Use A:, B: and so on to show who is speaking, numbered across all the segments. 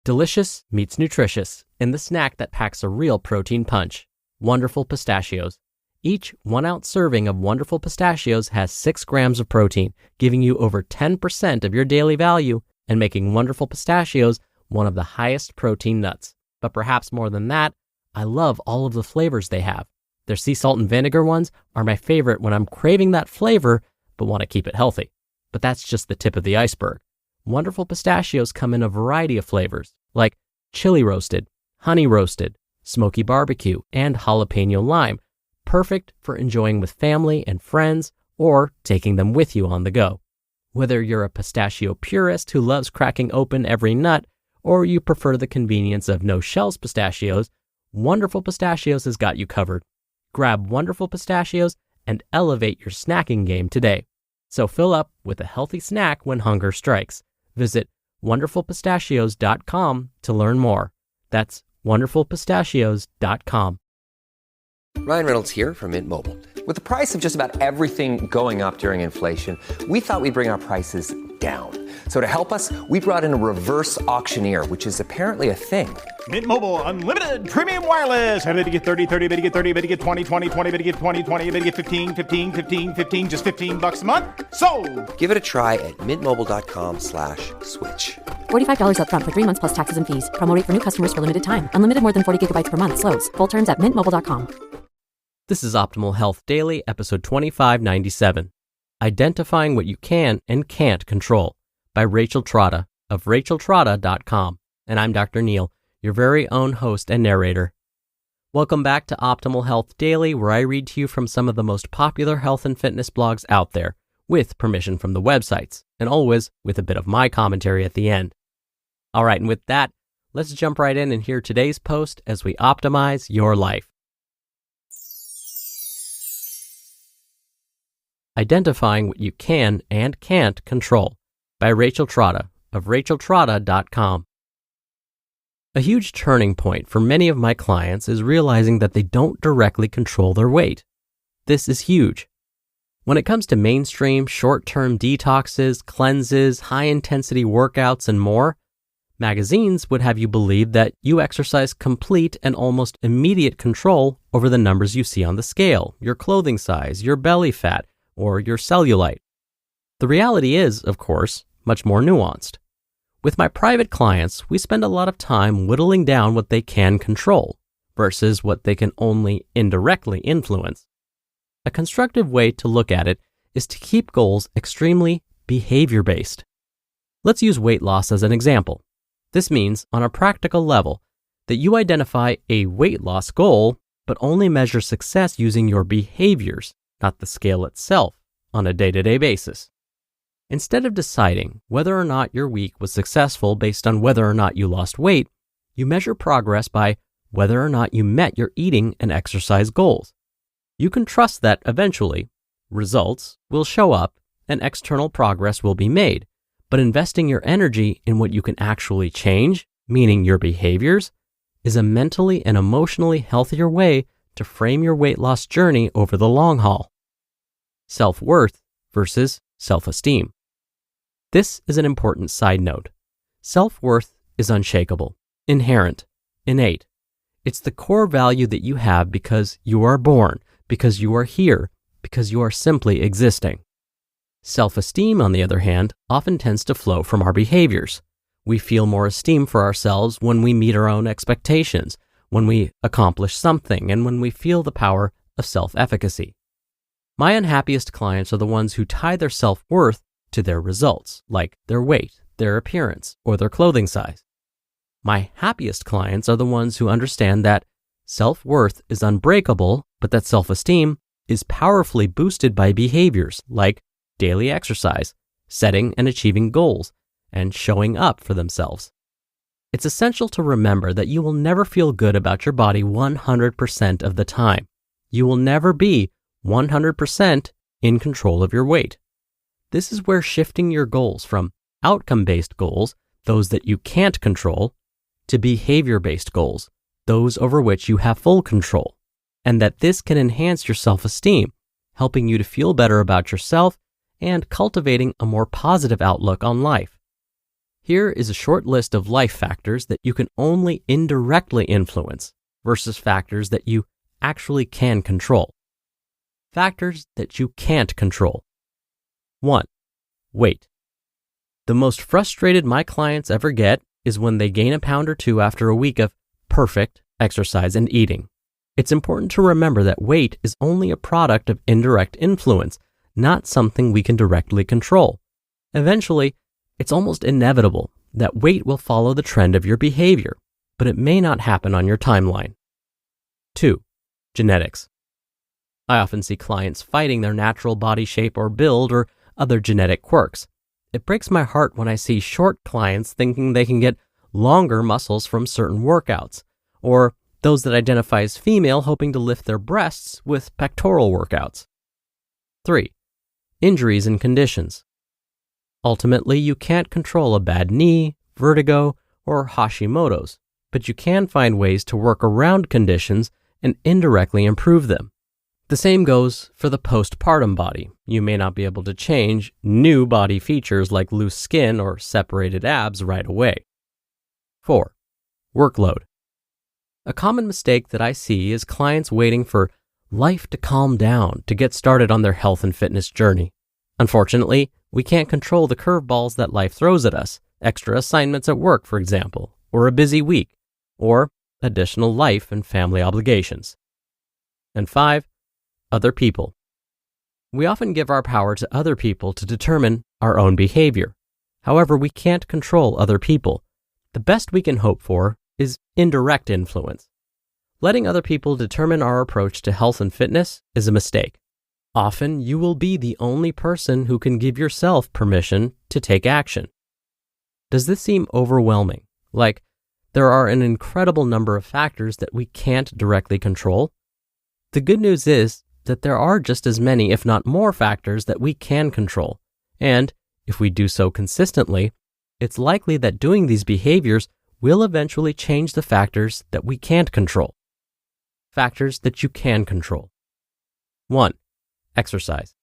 A: Delicious meets nutritious in the snack that packs a real protein punch. Wonderful Pistachios. Each 1-ounce serving of Wonderful Pistachios has 6 grams of protein, giving you over 10% of your daily value and making Wonderful Pistachios one of the highest protein nuts. But perhaps more than that, I love all of the flavors they have. Their sea salt and vinegar ones are my favorite when I'm craving that flavor but want to keep it healthy. But that's just the tip of the iceberg. Wonderful Pistachios come in a variety of flavors, like chili roasted, honey roasted, smoky barbecue, and jalapeno lime, perfect for enjoying with family and friends or taking them with you on the go. Whether you're a pistachio purist who loves cracking open every nut, or you prefer the convenience of no-shells pistachios, Wonderful Pistachios has got you covered. Grab Wonderful Pistachios and elevate your snacking game today. So fill up with a healthy snack when hunger strikes. Visit wonderfulpistachios.com to learn more. That's wonderfulpistachios.com.
B: Ryan Reynolds here from Mint Mobile. With the price of just about everything going up during inflation, we thought we'd bring our prices down. So to help us, we brought in a reverse auctioneer, which is apparently a thing.
C: Mint Mobile Unlimited Premium Wireless. How to get 30, 30, bit to get 30, bit to get 20, 20, 20, bit to get 20, 20, bit to get 15, 15, 15, 15, just $15 a month? Sold!
B: Give it a try at mintmobile.com/switch.
D: $45 up front for 3 months plus taxes and fees. Promo rate for new customers for limited time. Unlimited more than 40 gigabytes per month. Slows full terms at mintmobile.com.
A: This is Optimal Health Daily, episode 2597. Identifying What You Can and Can't Control by Rachel Trotta of racheltrotta.com. And I'm Dr. Neil, your very own host and narrator. Welcome back to Optimal Health Daily, where I read to you from some of the most popular health and fitness blogs out there, with permission from the websites, and always with a bit of my commentary at the end. All right, and with that, let's jump right in and hear today's post as we optimize your life. Identifying What You Can and Can't Control by Rachel Trotta of racheltrotta.com. A huge turning point for many of my clients is realizing that they don't directly control their weight. This is huge. When it comes to mainstream, short-term detoxes, cleanses, high-intensity workouts, and more, magazines would have you believe that you exercise complete and almost immediate control over the numbers you see on the scale, your clothing size, your belly fat, or your cellulite. The reality is, of course, much more nuanced. With my private clients, we spend a lot of time whittling down what they can control versus what they can only indirectly influence. A constructive way to look at it is to keep goals extremely behavior-based. Let's use weight loss as an example. This means, on a practical level, that you identify a weight loss goal, but only measure success using your behaviors, not the scale itself, on a day-to-day basis. Instead of deciding whether or not your week was successful based on whether or not you lost weight, you measure progress by whether or not you met your eating and exercise goals. You can trust that eventually, results will show up and external progress will be made, but investing your energy in what you can actually change, meaning your behaviors, is a mentally and emotionally healthier way to frame your weight loss journey over the long haul. Self-worth versus self-esteem. This is an important side note. Self-worth is unshakable, inherent, innate. It's the core value that you have because you are born, because you are here, because you are simply existing. Self-esteem, on the other hand, often tends to flow from our behaviors. We feel more esteem for ourselves when we meet our own expectations, when we accomplish something, and when we feel the power of self-efficacy. My unhappiest clients are the ones who tie their self-worth to their results, like their weight, their appearance, or their clothing size. My happiest clients are the ones who understand that self-worth is unbreakable, but that self-esteem is powerfully boosted by behaviors like daily exercise, setting and achieving goals, and showing up for themselves. It's essential to remember that you will never feel good about your body 100% of the time. You will never be 100% in control of your weight. This is where shifting your goals from outcome-based goals, those that you can't control, to behavior-based goals, those over which you have full control, and that this can enhance your self-esteem, helping you to feel better about yourself and cultivating a more positive outlook on life. Here is a short list of life factors that you can only indirectly influence versus factors that you actually can control. Factors that you can't control. 1. Weight. The most frustrated my clients ever get is when they gain a pound or two after a week of perfect exercise and eating. It's important to remember that weight is only a product of indirect influence, not something we can directly control. Eventually, it's almost inevitable that weight will follow the trend of your behavior, but it may not happen on your timeline. 2. Genetics. I often see clients fighting their natural body shape or build or other genetic quirks. It breaks my heart when I see short clients thinking they can get longer muscles from certain workouts, or those that identify as female hoping to lift their breasts with pectoral workouts. 3. Injuries and conditions. Ultimately, you can't control a bad knee, vertigo, or Hashimoto's, but you can find ways to work around conditions and indirectly improve them. The same goes for the postpartum body. You may not be able to change new body features like loose skin or separated abs right away. 4. Workload. A common mistake that I see is clients waiting for life to calm down to get started on their health and fitness journey. Unfortunately, we can't control the curveballs that life throws at us, extra assignments at work, for example, or a busy week, or additional life and family obligations. And 5. Other people. We often give our power to other people to determine our own behavior. However, we can't control other people. The best we can hope for is indirect influence. Letting other people determine our approach to health and fitness is a mistake. Often, you will be the only person who can give yourself permission to take action. Does this seem overwhelming? Like, there are an incredible number of factors that we can't directly control? The good news is that there are just as many, if not more, factors that we can control. And if we do so consistently, it's likely that doing these behaviors will eventually change the factors that we can't control. Factors that you can control. 1. Exercise.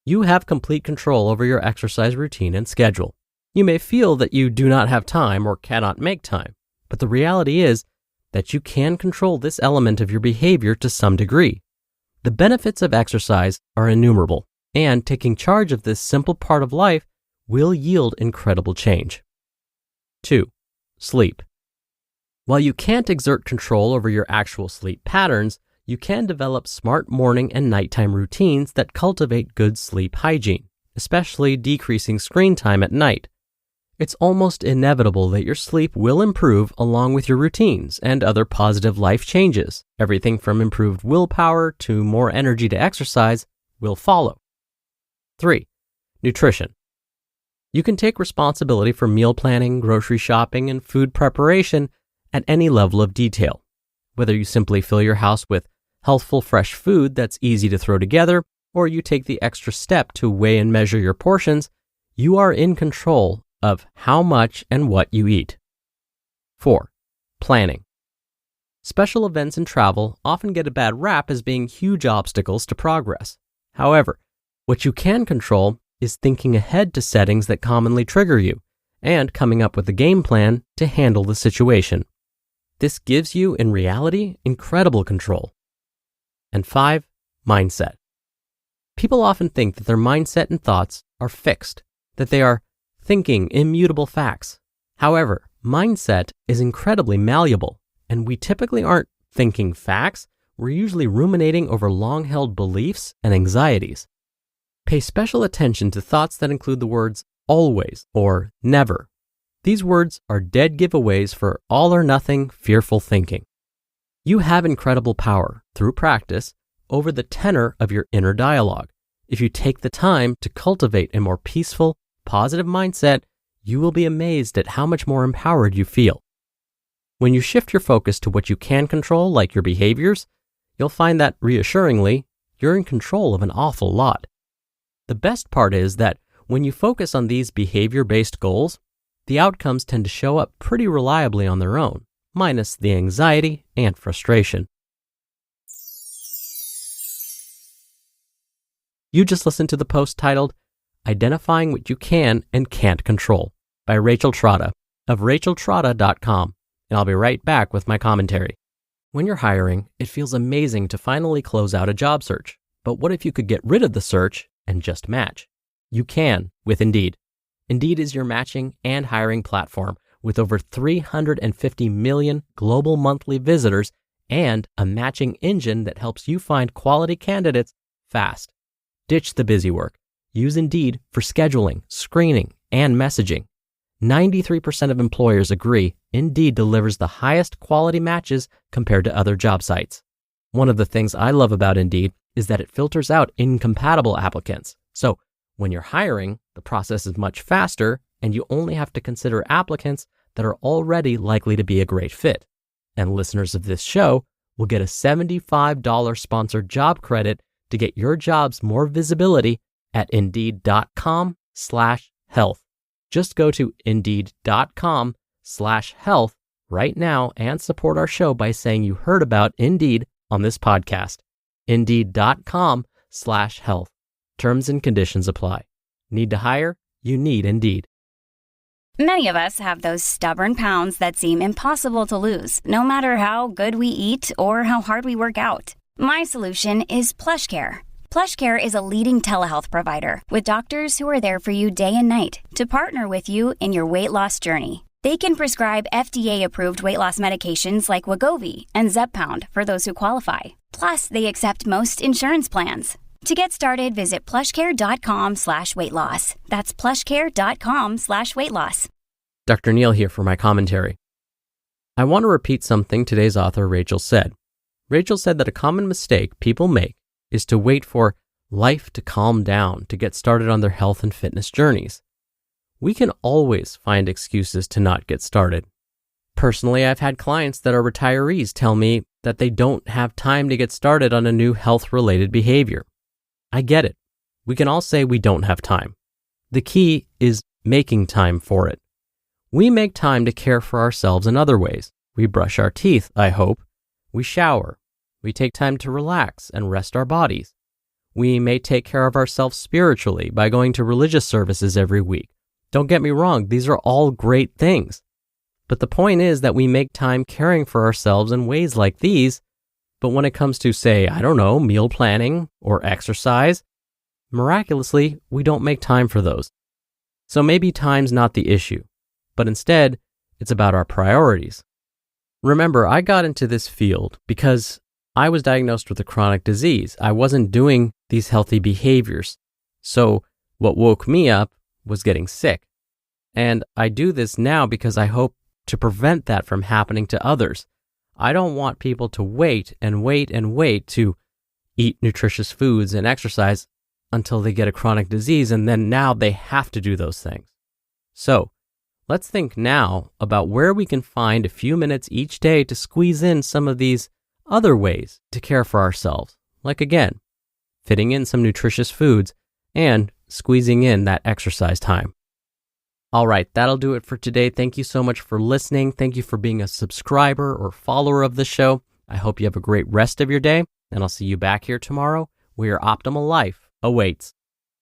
A: You have complete control over your exercise routine and schedule. You may feel that you do not have time or cannot make time, but the reality is that you can control this element of your behavior to some degree. The benefits of exercise are innumerable, and taking charge of this simple part of life will yield incredible change. 2. Sleep. While you can't exert control over your actual sleep patterns, you can develop smart morning and nighttime routines that cultivate good sleep hygiene, especially decreasing screen time at night. It's almost inevitable that your sleep will improve along with your routines and other positive life changes. Everything from improved willpower to more energy to exercise will follow. 3. Nutrition. You can take responsibility for meal planning, grocery shopping, and food preparation at any level of detail. Whether you simply fill your house with healthful, fresh food that's easy to throw together, or you take the extra step to weigh and measure your portions, you are in control of how much and what you eat. 4. Planning. Special events and travel often get a bad rap as being huge obstacles to progress. However, what you can control is thinking ahead to settings that commonly trigger you and coming up with a game plan to handle the situation. This gives you, in reality, incredible control. And 5. Mindset. People often think that their mindset and thoughts are fixed, that they are thinking immutable facts. However, mindset is incredibly malleable, and we typically aren't thinking facts, we're usually ruminating over long-held beliefs and anxieties. Pay special attention to thoughts that include the words always or never. These words are dead giveaways for all or nothing fearful thinking. You have incredible power through practice over the tenor of your inner dialogue. If you take the time to cultivate a more peaceful, positive mindset, you will be amazed at how much more empowered you feel. When you shift your focus to what you can control, like your behaviors, you'll find that, reassuringly, you're in control of an awful lot. The best part is that when you focus on these behavior-based goals, the outcomes tend to show up pretty reliably on their own, minus the anxiety and frustration. You just listened to the post titled, Identifying What You Can and Can't Control by Rachel Trotta of racheltrotta.com, and I'll be right back with my commentary. When you're hiring, it feels amazing to finally close out a job search. But what if you could get rid of the search and just match? You can with Indeed. Indeed is your matching and hiring platform with over 350 million global monthly visitors and a matching engine that helps you find quality candidates fast. Ditch the busy work. Use Indeed for scheduling, screening, and messaging. 93% of employers agree Indeed delivers the highest quality matches compared to other job sites. One of the things I love about Indeed is that it filters out incompatible applicants. So when you're hiring, the process is much faster and you only have to consider applicants that are already likely to be a great fit. And listeners of this show will get a $75 sponsored job credit to get your jobs more visibility at Indeed.com/health. Just go to Indeed.com/health right now and support our show by saying you heard about Indeed on this podcast. Indeed.com/health. Terms and conditions apply. Need to hire? You need Indeed.
E: Many of us have those stubborn pounds that seem impossible to lose, no matter how good we eat or how hard we work out. My solution is PlushCare. PlushCare is a leading telehealth provider with doctors who are there for you day and night to partner with you in your weight loss journey. They can prescribe FDA-approved weight loss medications like Wegovy and Zepbound for those who qualify. Plus, they accept most insurance plans. To get started, visit plushcare.com/weightloss. That's plushcare.com/weightloss.
A: Dr. Neil here for my commentary. I want to repeat something today's author Rachel said. Rachel said that a common mistake people make is to wait for life to calm down to get started on their health and fitness journeys. We can always find excuses to not get started. Personally, I've had clients that are retirees tell me that they don't have time to get started on a new health-related behavior. I get it. We can all say we don't have time. The key is making time for it. We make time to care for ourselves in other ways. We brush our teeth, I hope. We shower. We take time to relax and rest our bodies. We may take care of ourselves spiritually by going to religious services every week. Don't get me wrong, these are all great things. But the point is that we make time caring for ourselves in ways like these, but when it comes to, say, meal planning or exercise, miraculously, we don't make time for those. So maybe time's not the issue, but instead, it's about our priorities. Remember, I got into this field because I was diagnosed with a chronic disease. I wasn't doing these healthy behaviors. So what woke me up was getting sick. And I do this now because I hope to prevent that from happening to others. I don't want people to wait to eat nutritious foods and exercise until they get a chronic disease, and then now they have to do those things. So let's think now about where we can find a few minutes each day to squeeze in some of these other ways to care for ourselves. Like again, fitting in some nutritious foods and squeezing in that exercise time. All right, that'll do it for today. Thank you so much for listening. Thank you for being a subscriber or follower of the show. I hope you have a great rest of your day, and I'll see you back here tomorrow where your optimal life awaits.